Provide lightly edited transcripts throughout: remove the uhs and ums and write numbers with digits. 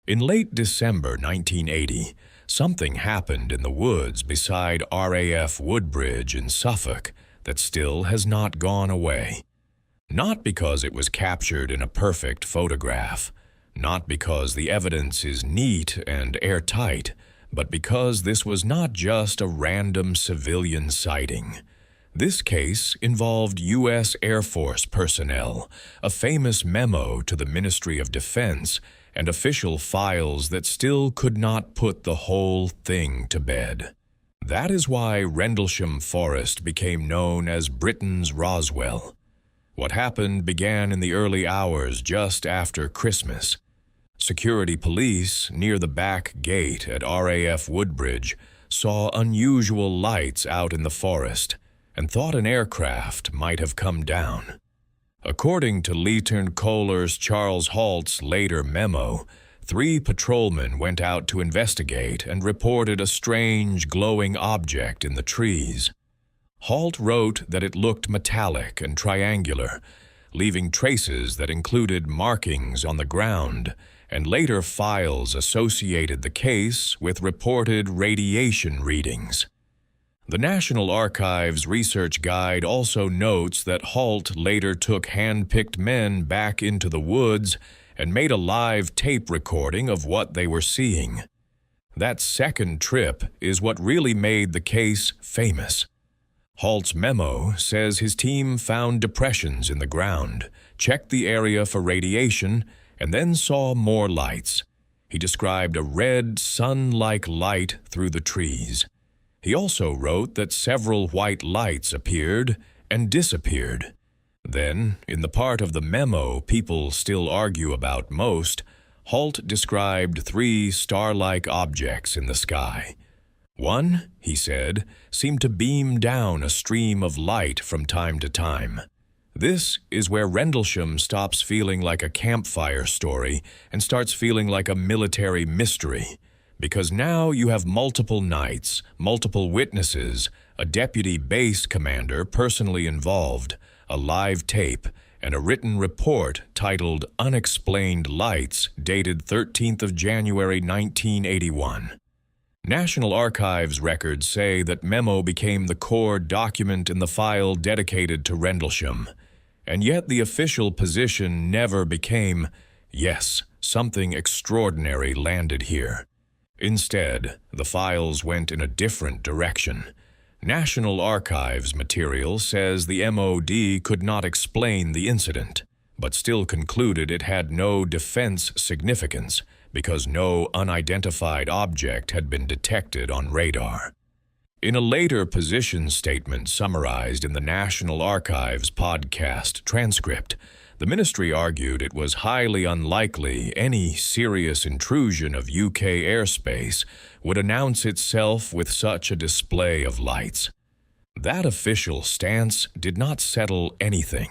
In late December 1980, something happened in the woods beside RAF Woodbridge in Suffolk that still has not gone away. Not because it was captured in a perfect photograph, not because the evidence is neat and airtight, but because this was not just a random civilian sighting. This case involved U.S. Air Force personnel, a famous memo to the Ministry of Defense, and official files that still could not put the whole thing to bed. That is why Rendlesham Forest became known as Britain's Roswell. What happened began in the early hours just after Christmas. Security police near the back gate at RAF Woodbridge saw unusual lights out in the forest and thought an aircraft might have come down. According to Lieutenant Kohler's Charles Halt's later memo, 3 patrolmen went out to investigate and reported a strange glowing object in the trees. Halt wrote that it looked metallic and triangular, leaving traces that included markings on the ground, and later files associated the case with reported radiation readings. The National Archives Research Guide also notes that Halt later took hand-picked men back into the woods and made a live tape recording of what they were seeing. That second trip is what really made the case famous. Halt's memo says his team found depressions in the ground, checked the area for radiation, and then saw more lights. He described a red, sun-like light through the trees. He also wrote that several white lights appeared and disappeared. Then, in the part of the memo people still argue about most, Halt described 3 star-like objects in the sky. One, he said, seemed to beam down a stream of light from time to time. This is where Rendlesham stops feeling like a campfire story and starts feeling like a military mystery. Because now you have multiple nights, multiple witnesses, a deputy base commander personally involved, a live tape, and a written report titled Unexplained Lights dated 13th of January 1981. National Archives records say that memo became the core document in the file dedicated to Rendlesham, and yet the official position never became, yes, something extraordinary landed here. Instead, the files went in a different direction. National Archives material says the MOD could not explain the incident, but still concluded it had no defense significance because no unidentified object had been detected on radar. In a later position statement summarized in the National Archives podcast transcript, the ministry argued it was highly unlikely any serious intrusion of UK airspace would announce itself with such a display of lights. That official stance did not settle anything.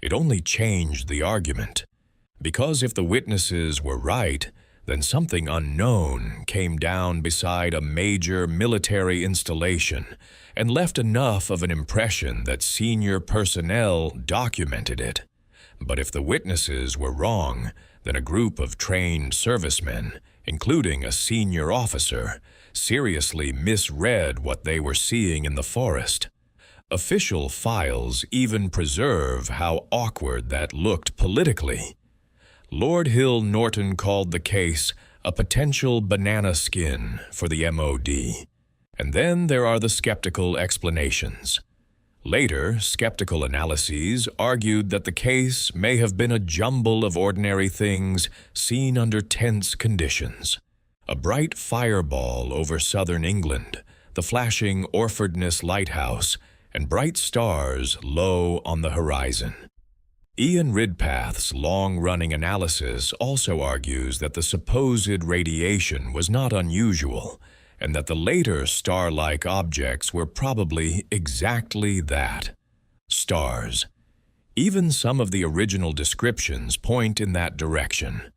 It only changed the argument. Because if the witnesses were right, then something unknown came down beside a major military installation and left enough of an impression that senior personnel documented it. But if the witnesses were wrong, then a group of trained servicemen, including a senior officer, seriously misread what they were seeing in the forest. Official files even preserve how awkward that looked politically. Lord Hill Norton called the case a potential banana skin for the MOD. And then there are the skeptical explanations. Later, skeptical analyses argued that the case may have been a jumble of ordinary things seen under tense conditions. A bright fireball over southern England, the flashing Orfordness Lighthouse, and bright stars low on the horizon. Ian Ridpath's long-running analysis also argues that the supposed radiation was not unusual, and that the later star-like objects were probably exactly that, stars. Even some of the original descriptions point in that direction.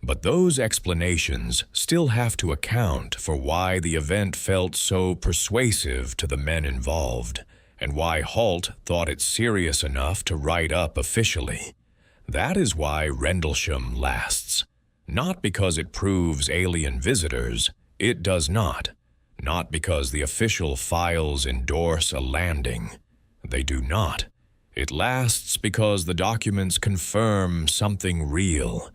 But those explanations still have to account for why the event felt so persuasive to the men involved, and why Halt thought it serious enough to write up officially. That is why Rendlesham lasts. Not because it proves alien visitors, it does not. Not because the official files endorse a landing. They do not. It lasts because the documents confirm something real.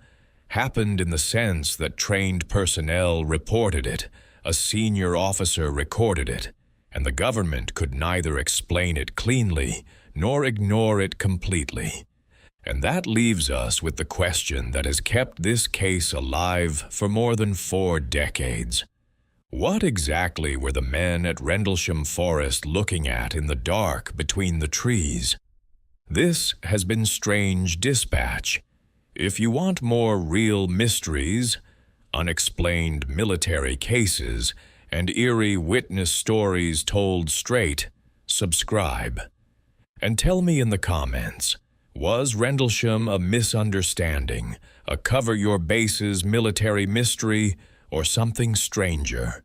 Happened in the sense that trained personnel reported it, a senior officer recorded it, and the government could neither explain it cleanly nor ignore it completely. And that leaves us with the question that has kept this case alive for more than 4 decades. What exactly were the men at Rendlesham Forest looking at in the dark between the trees? This has been Strange Dispatch. If you want more real mysteries, unexplained military cases, and eerie witness stories told straight, subscribe. And tell me in the comments, was Rendlesham a misunderstanding, a cover-your-bases military mystery, or something stranger?